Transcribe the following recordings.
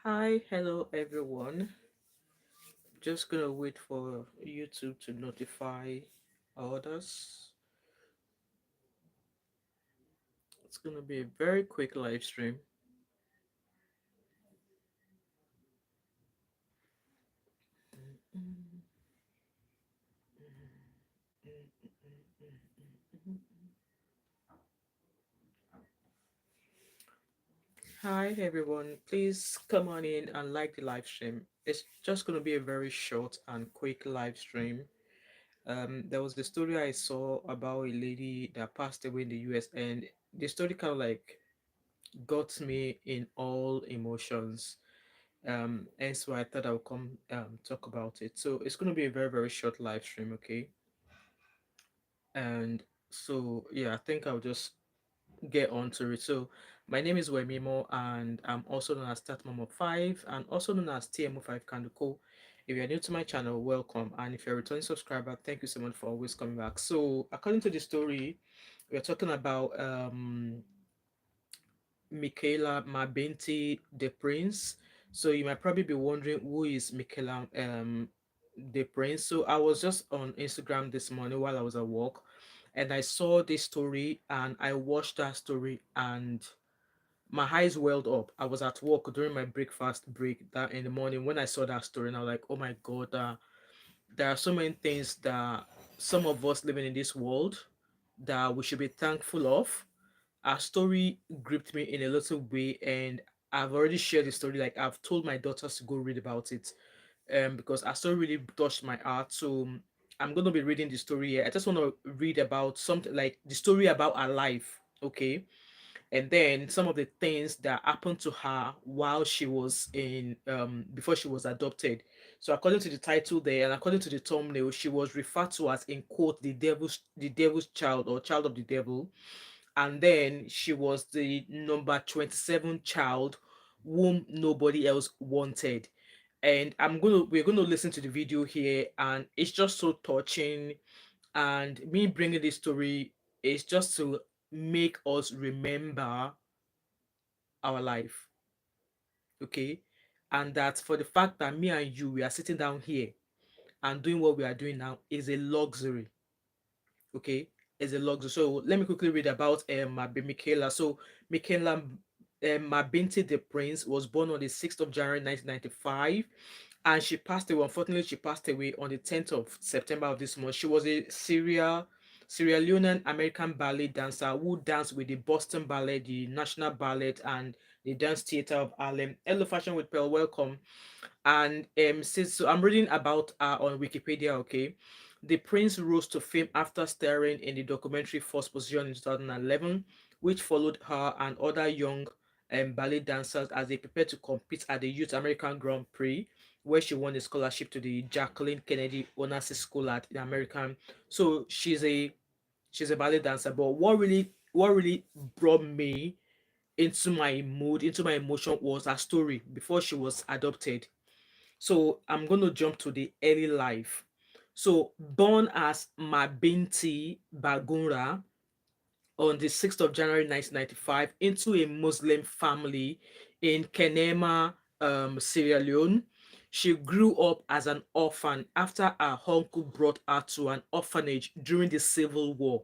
Hi, hello everyone. Just gonna wait for YouTube to notify others. It's gonna be a very quick live stream. Hi everyone, please come on in and like the live stream. It's just gonna be a very short and quick live stream. There was a story I saw about a lady that passed away in the US, and the story kind of like got me in all emotions. And so I thought I would come talk about it. So it's gonna be a very short live stream, okay? And so yeah, I think I'll just get on to it. So my name is Wemimo, and I'm also known as Thatmumof5 and also known as TMO5 Kanduko. If you're new to my channel, welcome. And if you're a returning subscriber, thank you so much for always coming back. So according to the story, we're talking about Michaela Mabinty DePrince. So you might probably be wondering who is Michaela DePrince. So I was just on Instagram this morning while I was at work, and I saw this story and I watched that story and my eyes welled up. I was at work during my breakfast break that in the morning when I saw that story, and I was like, oh my god, there are so many things that some of us living in this world that we should be thankful of. Our story gripped me in a little way, and I've already shared the story. Like I've told my daughters to go read about it, because our story really touched my heart. So I'm gonna be reading the story here. I just want to read about something like the story about her life, okay, and then some of the things that happened to her while she was in before she was adopted. So according to the title there and according to the thumbnail, she was referred to as, in quote, the devil's child, or child of the devil. And then she was the number 27 child whom nobody else wanted. And we're gonna listen to the video here, and it's just so touching. And me bringing this story is just to make us remember our life, okay? And that for the fact that me and you, we are sitting down here and doing what we are doing now is a luxury, okay? Is a luxury. So let me quickly read about Michaela. So Michaela Mabinty DePrince was born on the 6th of January 1995, and she passed away. Unfortunately, she passed away on the 10th of September of this month. She was a Sierra Leonean American ballet dancer who danced with the Boston Ballet, the National Ballet, and the Dance Theater of Harlem. Hello, Fashion with Pearl, welcome. And since so I'm reading about her on Wikipedia, okay. The prince rose to fame after starring in the documentary First Position in 2011, which followed her and other young ballet dancers as they prepared to compete at the Youth American Grand Prix, where she won a scholarship to the Jacqueline Kennedy Onassis School at the American. So she's a ballet dancer. But what really brought me into my mood, into my emotion, was her story before she was adopted. So I'm going to jump to the early life. So born as Mabinti Bagunra on the 6th of January 1995 into a Muslim family in Kenema, Sierra Leone. She grew up as an orphan after her uncle brought her to an orphanage during the Civil War.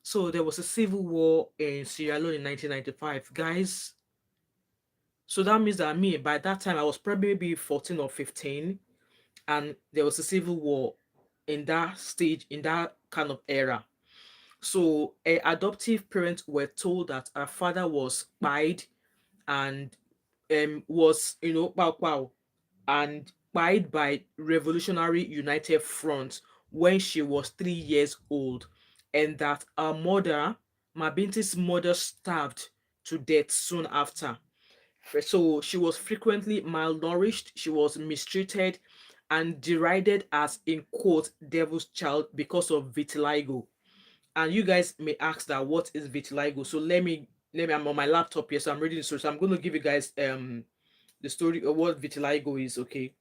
So there was a civil war in Sierra Leone in 1995. Guys, so that means that me, by that time, I was probably maybe 14 or 15, and there was a civil war in that stage, in that kind of era. So her adoptive parents were told that her father was spied and was, wow, wow, and spied by Revolutionary United Front when she was 3 years old, and that her mother, Mabinti's mother, starved to death soon after. So she was frequently malnourished, she was mistreated, and derided as, in quote, devil's child because of vitiligo. And you guys may ask that what is vitiligo? So let me let me, I'm on my laptop here, so I'm reading the story. So I'm going to give you guys the story of what vitiligo is. Okay,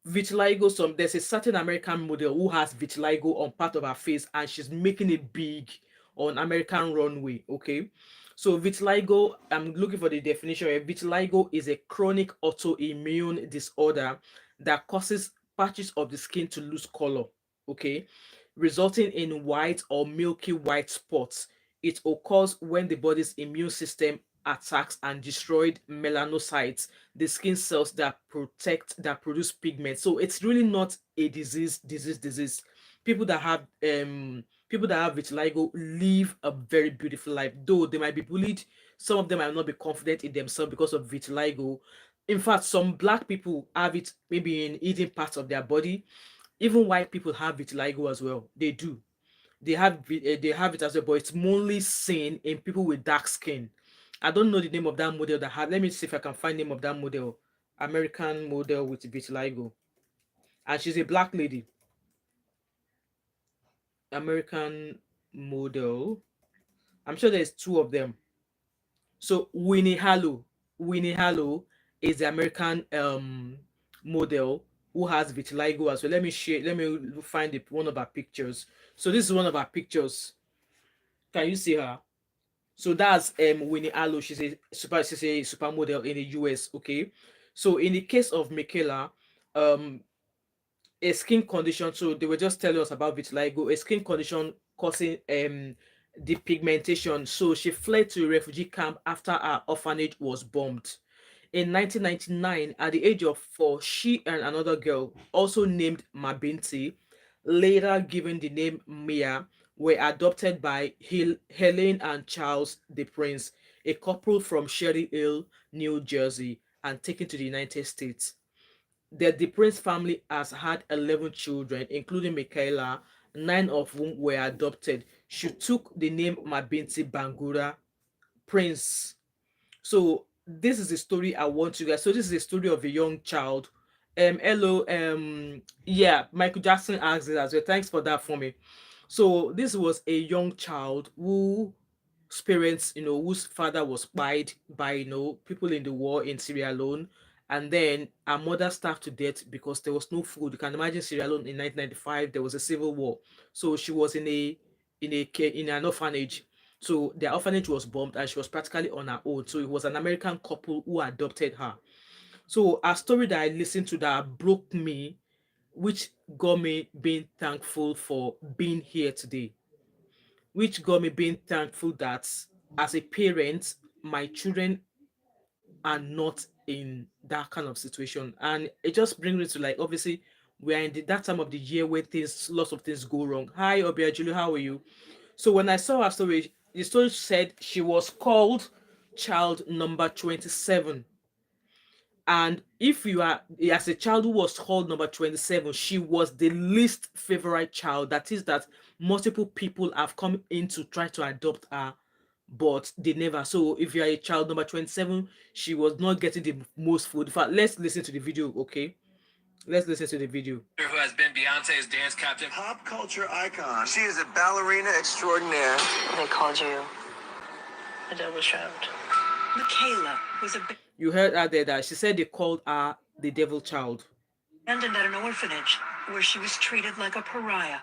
vitiligo. There's a certain American model who has vitiligo on part of her face, and she's making it big on American runway. Okay, so vitiligo, I'm looking for the definition here. Vitiligo is a chronic autoimmune disorder that causes patches of the skin to lose color. Okay, resulting in white or milky white spots. It occurs when the body's immune system attacks and destroyed melanocytes, the skin cells that produce pigment. So it's really not a disease. People that have vitiligo live a very beautiful life, though they might be bullied. Some of them might not be confident in themselves because of vitiligo. In fact, some black people have it maybe in eating parts of their body. Even white people have vitiligo as well. They do. They have it as well, but it's mostly seen in people with dark skin. I don't know the name of that model that had. Let me see if I can find the name of that model. American model with vitiligo, and she's a black lady. American model. I'm sure there's two of them. So Winnie Harlow is the American model who has vitiligo as well. Let me share. Let me find one of her pictures. So this is one of her pictures. Can you see her? So that's Winnie Harlow. She's a supermodel in the US. Okay. So in the case of Michaela, um, a skin condition. So they were just telling us about vitiligo, a skin condition causing depigmentation. So she fled to a refugee camp after her orphanage was bombed. In 1999, at the age of 4, she and another girl, also named Mabinty, later given the name Mia, were adopted by Helen and Charles DePrince, a couple from Cherry Hill, New Jersey, and taken to the United States. The DePrince family has had 11 children, including Michaela, 9 of whom were adopted. She took the name Mabinty Bangura Prince. So this is the story I want you guys. So this is the story of a young child. Hello, yeah, Michael Jackson asked it as well. Thanks for that for me. So this was a young child who parents, whose father was spied by, people in the war in Sierra Leone, and then her mother starved to death because there was no food. You can imagine Sierra Leone in 1995, there was a civil war, so she was in an orphanage. So their orphanage was bombed, and she was practically on her own. So it was an American couple who adopted her. So a story that I listened to that broke me, which got me being thankful for being here today, which got me being thankful that as a parent, my children are not in that kind of situation. And it just brings me to, like, obviously we are in that time of the year where lots of things go wrong. Hi, Obia Julie, how are you? So when I saw her story, the story said she was called child number 27. And if you are, as a child who was called number 27, she was the least favorite child. That is, that multiple people have come in to try to adopt her, but they never. So if you are a child number 27, she was not getting the most food. In fact, let's listen to the video, okay? Let's listen to the video. Who has been Beyonce's dance captain, pop culture icon. She is a ballerina extraordinaire. They called you the Devil's Child. Michaela was You heard her there that she said they called her the devil child. abandoned at an orphanage where she was treated like a pariah.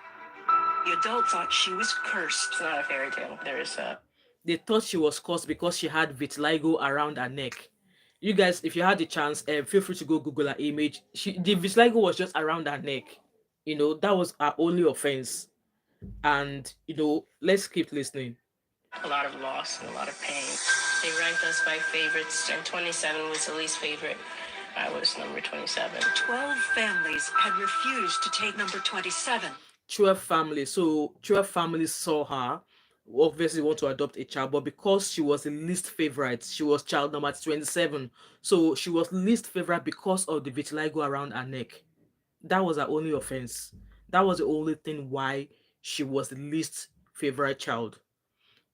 The adults thought she was cursed. It's not a fairy tale. There is a... They thought she was cursed because she had vitiligo around her neck. You guys, if you had the chance, feel free to go Google her image. The vitiligo was just around her neck. That was her only offense. And let's keep listening. A lot of loss and a lot of pain. They ranked us by favorites, and 27 was the least favorite. I was number 27. 12 families had refused to take number 27. 12 families. So 12 families saw her, obviously want to adopt a child, but because she was the least favorite, she was child number 27. So she was least favorite because of the vitiligo around her neck. That was her only offense. That was the only thing why she was the least favorite child.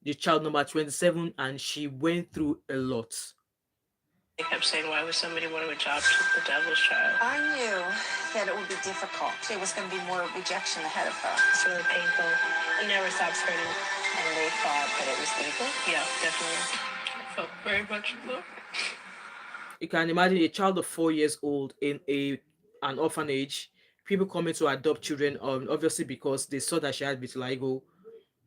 The child number 27, and she went through a lot. They kept saying, why would somebody want to adopt the Devil's Child? I knew that it would be difficult. There was going to be more rejection ahead of her. It's really painful. It never stops hurting. And they thought that it was evil? Yeah, definitely. I felt very much so. You can imagine a child of 4 years old in an orphanage, people coming to adopt children, obviously because they saw that she had vitiligo,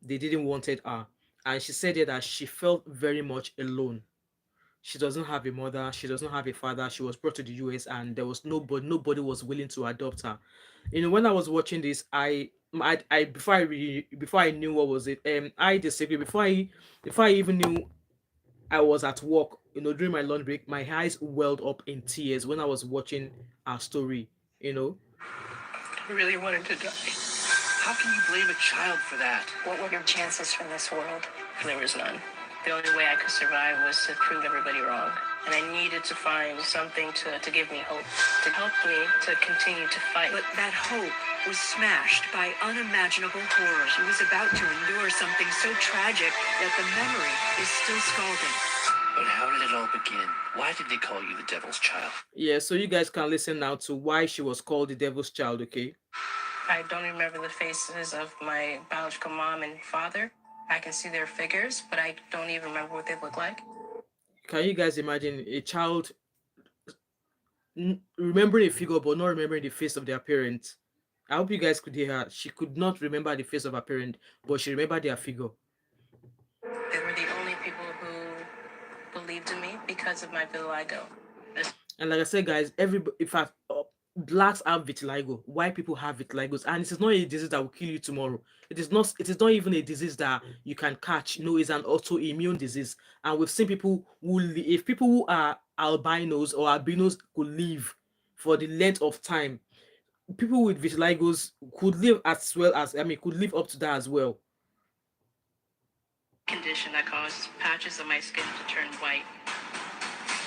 they didn't wanted her. And she said that she felt very much alone. She doesn't have a mother, she doesn't have a father. She was brought to the US and there was nobody was willing to adopt her. When I was watching this, I before I knew what was it, I disagree. Before I even knew I was at work, during my lunch break, my eyes welled up in tears when I was watching our story, you know. I really wanted to die. How can you blame a child for that? What were your chances from this world? There was none. The only way I could survive was to prove everybody wrong. And I needed to find something to give me hope, to help me to continue to fight. But that hope was smashed by unimaginable horror. She was about to endure something so tragic that the memory is still scalding. But how did it all begin? Why did they call you the devil's child? Yeah, so you guys can listen now to why she was called the devil's child, okay? I don't remember the faces of my biological mom and father. I can see their figures, but I don't even remember what they look like. Can you guys imagine a child remembering a figure but not remembering the face of their parent? I hope you guys could hear her. She could not remember the face of her parent, but she remembered their figure. They were the only people who believed in me because of my vitiligo. And like I said, guys, in fact, blacks have vitiligo. White people have vitiligos, and it is not a disease that will kill you tomorrow. It is not. It is not even a disease that you can catch. No, it's an autoimmune disease. And we've seen people if people who are albinos or albinos could live for the length of time, people with vitiligos could live as well as could live up to that as well. Condition that causes patches of my skin to turn white.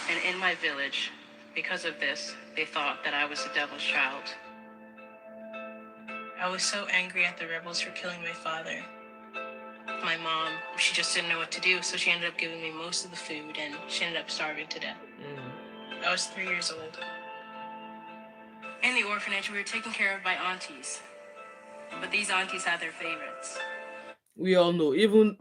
And in my village, because of this, they thought that I was the devil's child. I was so angry at the rebels for killing my father. My mom, she just didn't know what to do, so she ended up giving me most of the food, and she ended up starving to death. I was 3 years old. In the orphanage, we were taken care of by aunties. But these aunties had their favorites. We all know,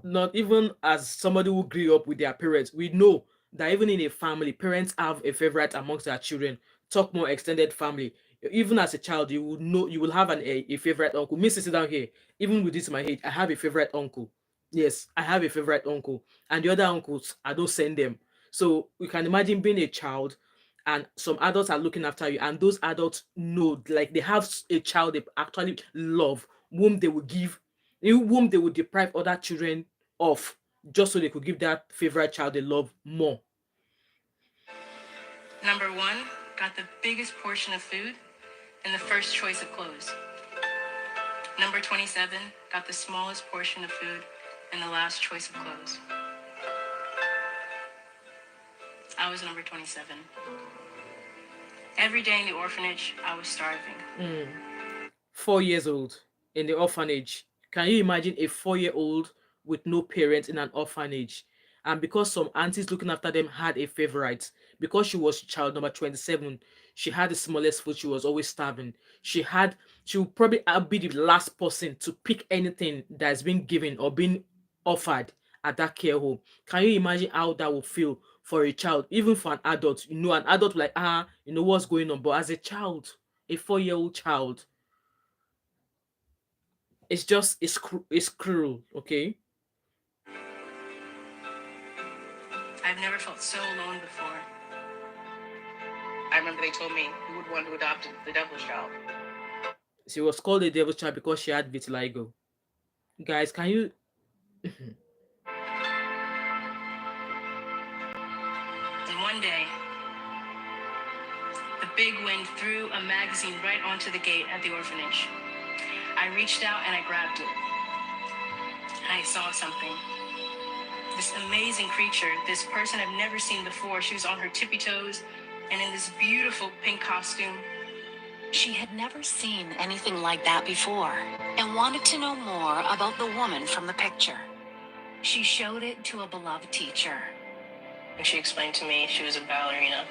not even as somebody who grew up with their parents, we know that even in a family, parents have a favorite amongst their children. Talk more extended family. Even as a child, you will know you will have a favorite uncle. Me sit down here, even with this in my head, I have a favorite uncle. Yes, I have a favorite uncle, and the other uncles, I don't send them. So you can imagine being a child, and some adults are looking after you, and those adults know, like they have a child they actually love, whom they will give, whom they would deprive other children of, just so they could give that favorite child they love more. Number 1 got the biggest portion of food and the first choice of clothes. Number 27 got the smallest portion of food and the last choice of clothes. I was number 27. Every day in the orphanage, I was starving. 4 years old in the orphanage. Can you imagine a 4-year-old with no parents in an orphanage? And because some aunties looking after them had a favorite, because she was child number 27, she had the smallest food, she was always starving. She would probably be the last person to pick anything that's been given or been offered at that care home. Can you imagine how that would feel for a child, even for an adult? An adult like, what's going on, but as a child, a 4-year-old child, it's cruel, okay? I've never felt so alone before. I remember they told me who would want to adopt the devil's child. She was called the devil's child because she had vitiligo. Guys, can you... And one day, the big wind threw a magazine right onto the gate at the orphanage. I reached out and I grabbed it. I saw something. This amazing creature, this person I've never seen before. She was on her tippy toes and in this beautiful pink costume. She had never seen anything like that before and wanted to know more about the woman from the picture. She showed it to a beloved teacher. And she explained to me she was a ballerina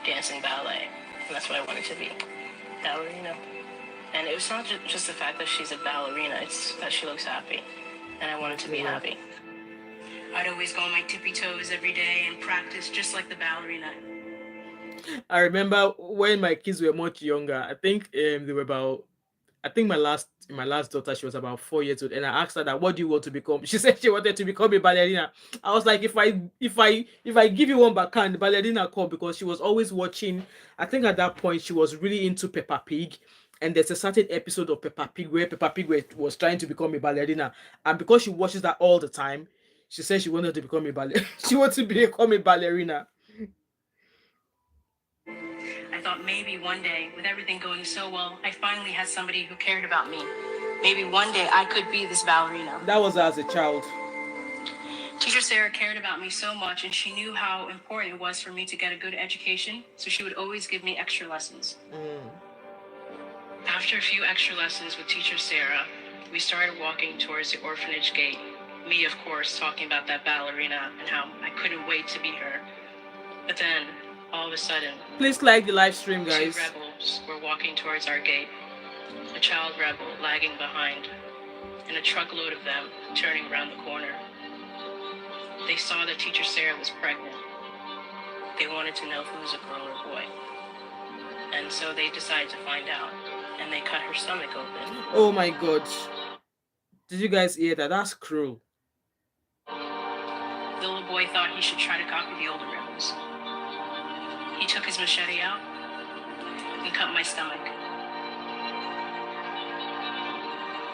dancing ballet. And that's what I wanted to be, ballerina. And it was not just the fact that she's a ballerina, it's that she looks happy. and I wanted to be Yeah. happy. I'd always go on my tippy toes every day and practice just like the ballerina. I remember when my kids were much younger. I think they were about. I think my last daughter, she was about 4 years old, and I asked her that, what do you want to become? She said she wanted to become a ballerina. I was like, if I give you one backhand, ballerina come, because she was always watching. I think at that point she was really into Peppa Pig, and there's a certain episode of Peppa Pig where Peppa Pig was trying to become a ballerina, and because she watches that all the time, she said she wanted to become a ballet. She wanted to become a ballerina. I thought maybe one day, with everything going so well, I finally had somebody who cared about me. Maybe one day I could be this ballerina. That was as a child. Teacher Sarah cared about me so much, and she knew how important it was for me to get a good education, so she would always give me extra lessons. After a few extra lessons with Teacher Sarah, we started walking towards the orphanage gate. Me, of course, talking about that ballerina and how I couldn't wait to be her. But then, all of a sudden, Please like the live stream, two guys. rebels were walking towards our gate. A child rebel lagging behind, and a truckload of them turning around the corner. They saw that Teacher Sarah was pregnant. They wanted to know if it was a girl or boy. And so they decided to find out, and they cut her stomach open. Oh my god. Did you guys hear that? That's cruel. The little boy thought he should try to copy the older rebels. He took his machete out and cut my stomach.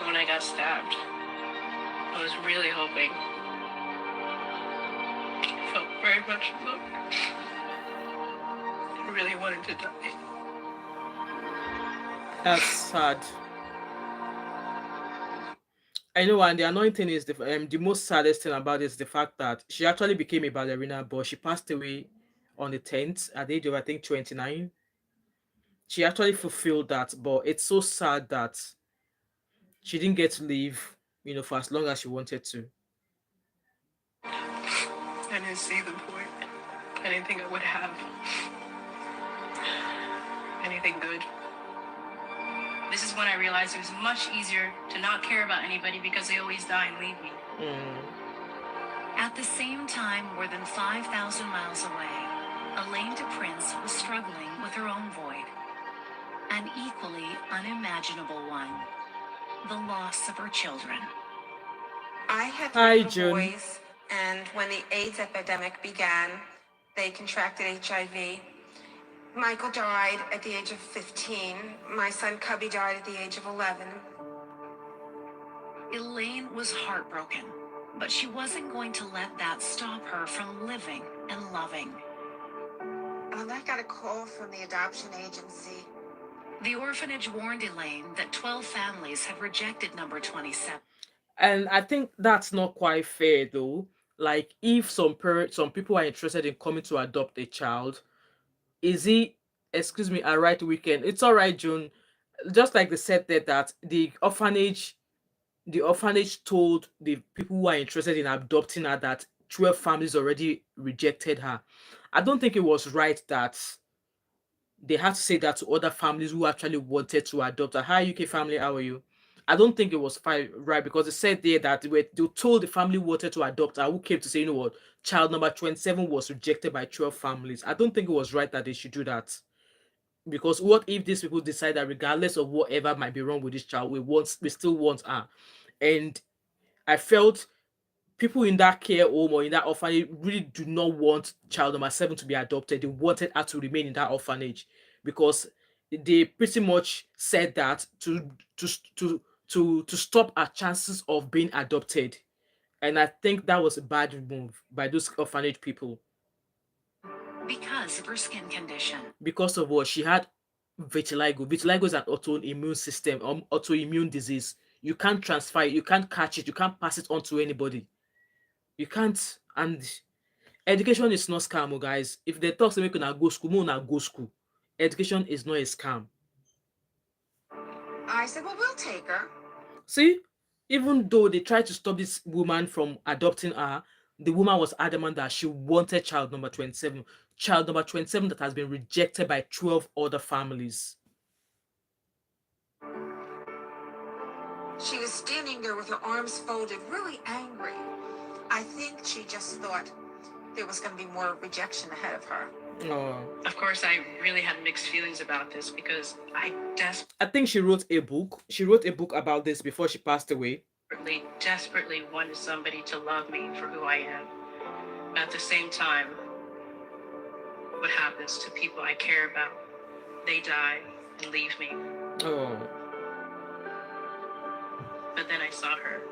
When I got stabbed, I was really hoping. I felt very much loved. I really wanted to die. That's sad. I know, and the annoying thing is the most saddest thing about it is the fact that she actually became a ballerina, but she passed away on the 10th at the age of, I think, 29. She actually fulfilled that, but it's so sad that she didn't get to live, for as long as she wanted to. I didn't see the point. I didn't think I would have anything good. This is when I realized it was much easier to not care about anybody because they always die and leave me. At the same time, more than 5,000 miles away, Elaine DePrince was struggling with her own void. An equally unimaginable one. The loss of her children. I had Hi, three little June. boys, and when the AIDS epidemic began, they contracted HIV. Michael died at the age of 15. My son Cubby died at the age of 11. Elaine was heartbroken, but she wasn't going to let that stop her from living and loving. I got a call from the adoption agency. The orphanage warned Elaine that 12 families had rejected number 27. And I think that's not quite fair, though. Like, if some people are interested in coming to adopt a child, is it, excuse me, a right weekend? It's all right, June. Just like they said there, that the orphanage told the people who are interested in adopting her that 12 families already rejected her. I don't think it was right that they had to say that to other families who actually wanted to adopt her. Hi, UK family, how are you? I don't think it was fine, right, because they said there that they told the family who wanted to adopt her, who came to say, you know what, child number 27 was rejected by 12 families. I don't think it was right that they should do that. Because what if these people decide that regardless of whatever might be wrong with this child, we still want her? And I felt people in that care home or in that orphanage really do not want child number 7 to be adopted. They wanted her to remain in that orphanage because they pretty much said that to stop her chances of being adopted. And I think that was a bad move by those orphanage people. Because of her skin condition. Because of what she had, vitiligo. Vitiligo is an autoimmune system, autoimmune disease. You can't transfer it, you can't catch it, you can't pass it on to anybody. You can't. And education is not scam, oh, guys. If they talk to me, una go school, una go school. Education is not a scam. I said, well, we'll take her. See, even though they tried to stop this woman from adopting her, the woman was adamant that she wanted child number 27. Child number 27 that has been rejected by 12 other families. She was standing there with her arms folded, really angry. I think she just thought there was going to be more rejection ahead of her. Oh. Of course, I really had mixed feelings about this because I think she wrote a book. She wrote a book about this before she passed away. desperately wanted somebody to love me for who I am. At the same time, what happens to people I care about? They die and leave me. Oh. But then I saw her.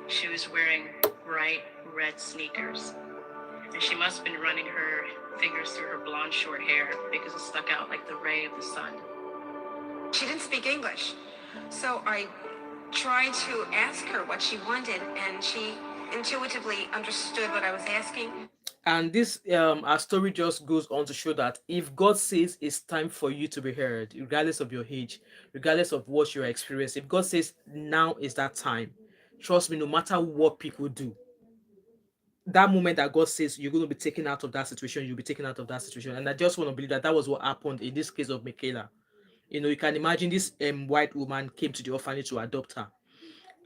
She was wearing bright red sneakers. And she must have been running her fingers through her blonde short hair because it stuck out like the ray of the sun. She didn't speak English. So I tried to ask her what she wanted, and she intuitively understood what I was asking. And this our story just goes on to show that if God says it's time for you to be heard, regardless of your age, regardless of what you're experiencing, if God says now is that time, trust me, no matter what people do, that moment that God says you're going to be taken out of that situation, you'll be taken out of that situation. And I just want to believe that that was what happened in this case of Michaela. You know, you can imagine this white woman came to the orphanage to adopt her,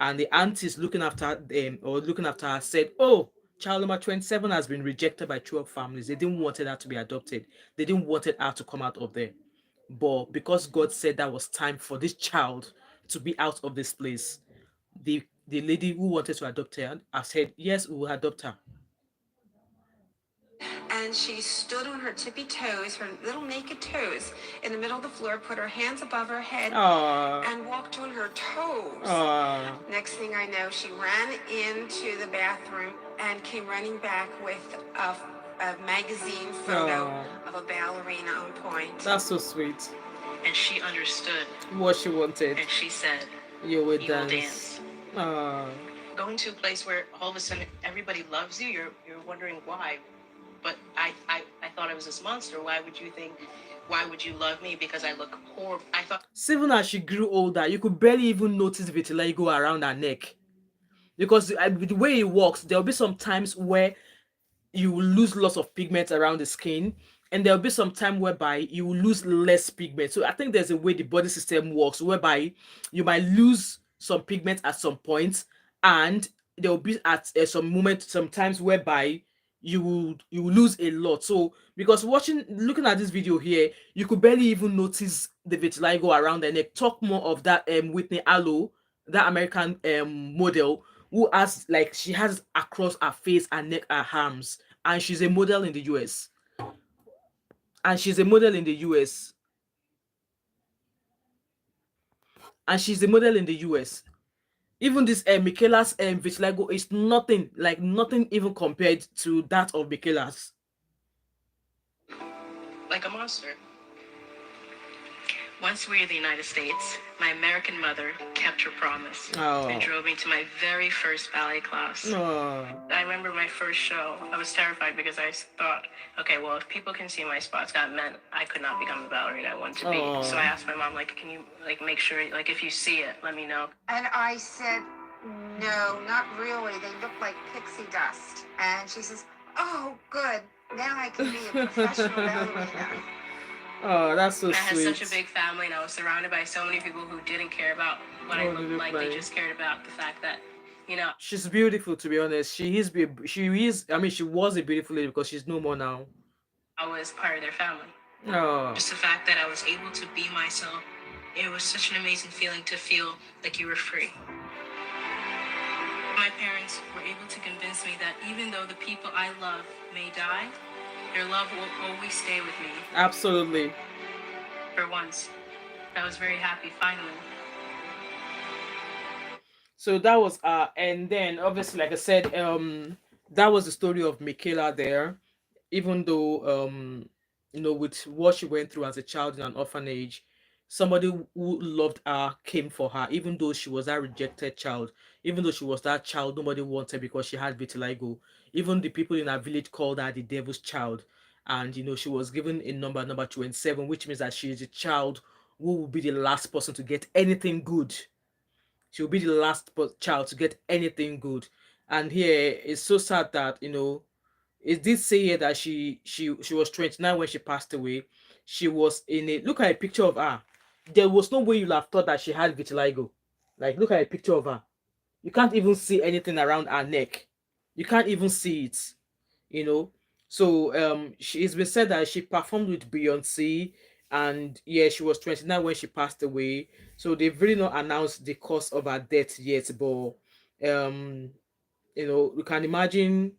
and the aunties looking after them or looking after her said, "Oh, child number 27 has been rejected by 12 families. They didn't want her to be adopted. They didn't want her to come out of there. But because God said that was time for this child to be out of this place, the lady who wanted to adopt her, I said, yes, we will adopt her." And she stood on her tippy toes, her little naked toes, in the middle of the floor, put her hands above her head, and walked on her toes. Next thing I know, she ran into the bathroom and came running back with a magazine photo of a ballerina on point. That's so sweet. And she understood what she wanted. And she said, you will dance. Aww. Going to a place where all of a sudden everybody loves you, you're wondering why. But I thought I was this monster. Why would you love me? Because I look poor. I thought. Even as she grew older, you could barely even notice vitiligo around her neck. Because the way it works, there'll be some times where you will lose lots of pigment around the skin, and there'll be some time whereby you will lose less pigment. So I think there's a way the body system works whereby you might lose some pigment at some point, and there will be at some moment sometimes whereby you will lose a lot. So because looking at this video here, you could barely even notice the vitiligo around the neck. Talk more of that Whitney Allo, that American model, who has, like, she has across her face, her neck, her arms, and she's a model in the US. And she's a model in the US. And she's a model in the US. Even this Michaela's vitiligo is nothing, like nothing even compared to that of Michaela's. Like a monster. Once we were in the United States, my American mother kept her promise and drove me to my very first ballet class. I remember my first show. I was terrified because I thought, okay, well, if people can see my spots, that meant I could not become the ballerina I wanted to be. So I asked my mom, like, can you, like, make sure, like, if you see it, let me know. And I said, no, not really. They look like pixie dust. And she says, oh, good. Now I can be a professional ballerina. Oh, that's so I sweet. had such a big family, and I was surrounded by so many people who didn't care about what I looked like. They just cared about the fact that, you know. She's beautiful, to be honest. She is, I mean, she was a beautiful lady because she's no more now. I was part of their family. Oh. Just the fact that I was able to be myself, it was such an amazing feeling to feel like you were free. My parents were able to convince me that even though the people I love may die, their love will always stay with me. Absolutely. For once, I was very happy finally. So that was and then obviously, like I said, that was the story of Michaela there. Even though you know, with what she went through as a child in an orphanage, somebody who loved her came for her, even though she was that rejected child, even though she was that child nobody wanted because she had vitiligo. Even the people in her village called her the devil's child. And you know, she was given a number 27, which means that she is a child who will be the last person to get anything good. She will be the last child to get anything good. And here it's so sad that, you know, it did say here that she was 29 when she passed away. She was in a, look at a picture of her. There was no way you'll have thought that she had vitiligo. Like, look at a picture of her. You can't even see anything around her neck. You can't even see it, you know. So it's been said that she performed with Beyonce, and yeah, she was 29 when she passed away. So they've really not announced the cause of her death yet, but um you can imagine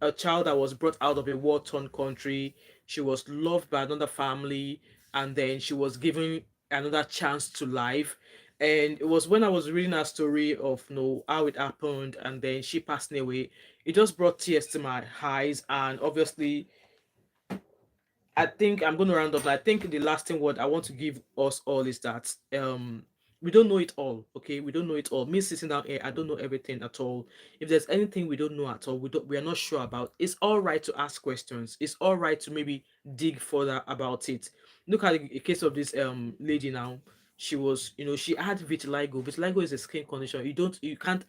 a child that was brought out of a war-torn country. She was loved by another family, and then she was given another chance to life. And it was when I was reading her story of how it happened, and then she passing away. It just brought tears to my eyes, and obviously I think I'm going to round up. I think the lasting word I want to give us all is that we don't know it all. Okay, we don't know it all. Me sitting down here, I don't know everything at all. If there's anything we don't know at all, we are not sure about. It's all right to ask questions. It's all right to maybe dig further about it. Look at the case of this lady now. She was, she had vitiligo. Vitiligo is a skin condition. You can't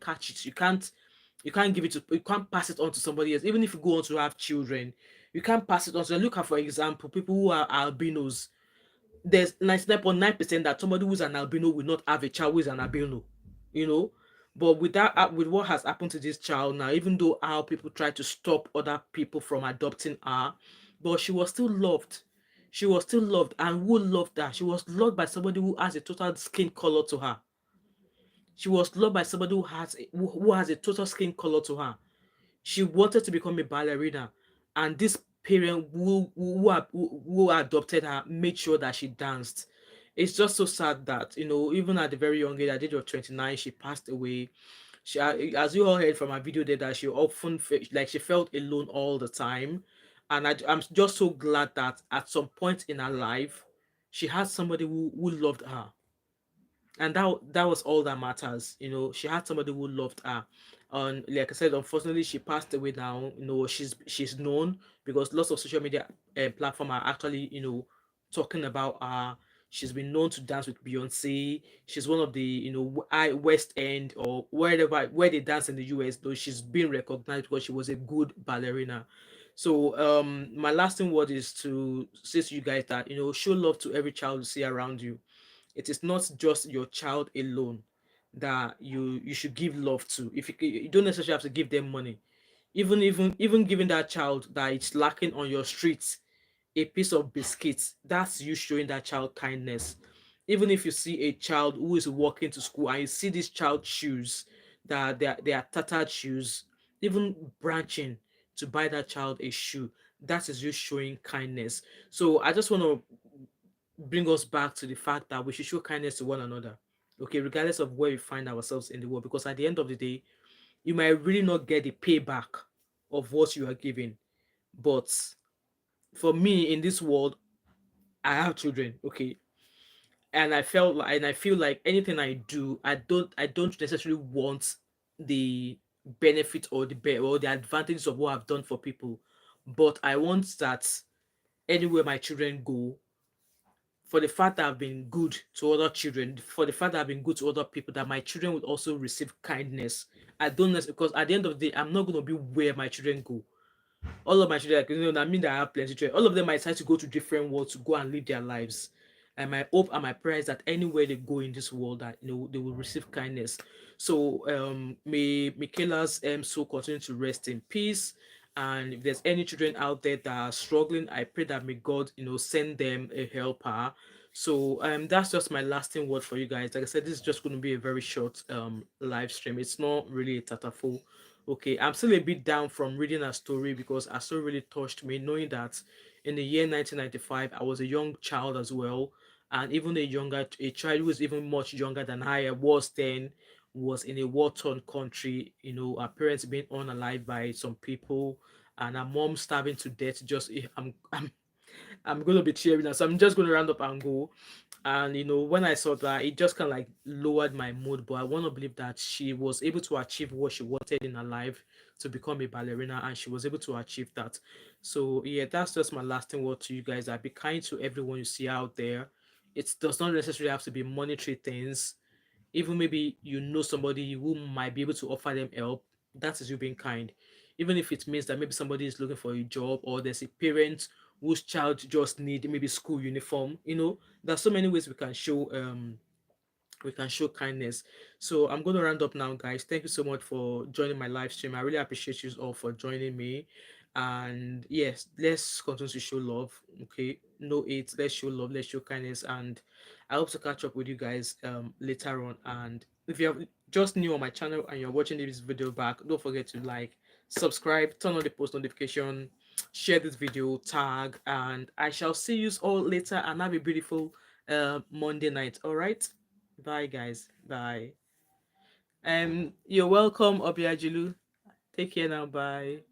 catch it. You can't give it to, you can't pass it on to somebody else. Even if you go on to have children, you can't pass it on. So look at, for example, people who are albinos. There's 99.9% that somebody who's an albino will not have a child who is an albino, you know. But with that, with what has happened to this child now, even though our people try to stop other people from adopting her, but she was still loved. She was still loved, and who loved her? She was loved by somebody who has a total skin color to her. She was loved by somebody who has a total skin color to her. She wanted to become a ballerina, and this parent who adopted her made sure that she danced. It's just so sad that, even at the very young age, at the age of 29, she passed away. She, as you all heard from her video there, that she often like she felt alone all the time. And I'm just so glad that at some point in her life, she had somebody who loved her, and that was all that matters. She had somebody who loved her. And like I said, unfortunately she passed away now. She's known because lots of social media platform are actually talking about her. She's been known to dance with Beyonce. She's one of the West End or wherever where they dance in the US, though she's been recognized because she was a good ballerina. So my lasting word is to say to you guys that show love to every child you see around you. It is not just your child alone that you should give love to. If you don't necessarily have to give them money, even giving that child that it's lacking on your streets a piece of biscuits, that's you showing that child kindness. Even if you see a child who is walking to school and you see this child shoes, that they are tattered shoes, even branching to buy that child a shoe, that is you showing kindness. So I just want to bring us back to the fact that we should show kindness to one another, okay, regardless of where we find ourselves in the world. Because at the end of the day, you might really not get the payback of what you are giving. But for me in this world, I have children, okay, and I feel like anything I do, I don't necessarily want the benefit or or the advantages of what I've done for people, but I want that anywhere my children go, for the fact that I've been good to other children, for the fact that I've been good to other people, that my children would also receive kindness. I don't know, because at the end of the day, I'm not going to be where my children go. All of my children, like, I mean that I have plenty of children. All of them might decide to go to different worlds to go and live their lives. And my hope and my prayer is that anywhere they go in this world, that they will receive kindness. So may Michaela's soul continue to rest in peace. And if there's any children out there that are struggling, I pray that may God, send them a helper. So that's just my lasting word for you guys. Like I said, this is just going to be a very short live stream. It's not really a tataful. Okay, I'm still a bit down from reading her story because her story really touched me, knowing that in the year 1995, I was a young child as well, and even a child who was even much younger than I was then, was in a war-torn country. Her parents being unalive by some people, and her mom starving to death. I'm gonna be cheering now, so I'm just gonna round up and go. And when I saw that, it just kind of like lowered my mood. But I want to believe that she was able to achieve what she wanted in her life, to become a ballerina, and she was able to achieve that. So yeah, that's just my lasting word to you guys. That be kind to everyone you see out there. It does not necessarily have to be monetary things. Even maybe somebody who might be able to offer them help, that is you being kind. Even if it means that maybe somebody is looking for a job, or there's a parent whose child just need maybe school uniform. There's so many ways we can show kindness. So I'm going to round up now, guys. Thank you so much for joining my live stream. I really appreciate you all for joining me. And yes, let's continue to show love. Okay, no hate. Let's show love. Let's show kindness. And I hope to catch up with you guys later on. And if you have just new on my channel and you're watching this video back, don't forget to like, subscribe, turn on the post notification, share this video, tag, and I shall see you all later. And have a beautiful Monday night. All right. Bye, guys. Bye. You're welcome, Obiajilu. Take care now. Bye.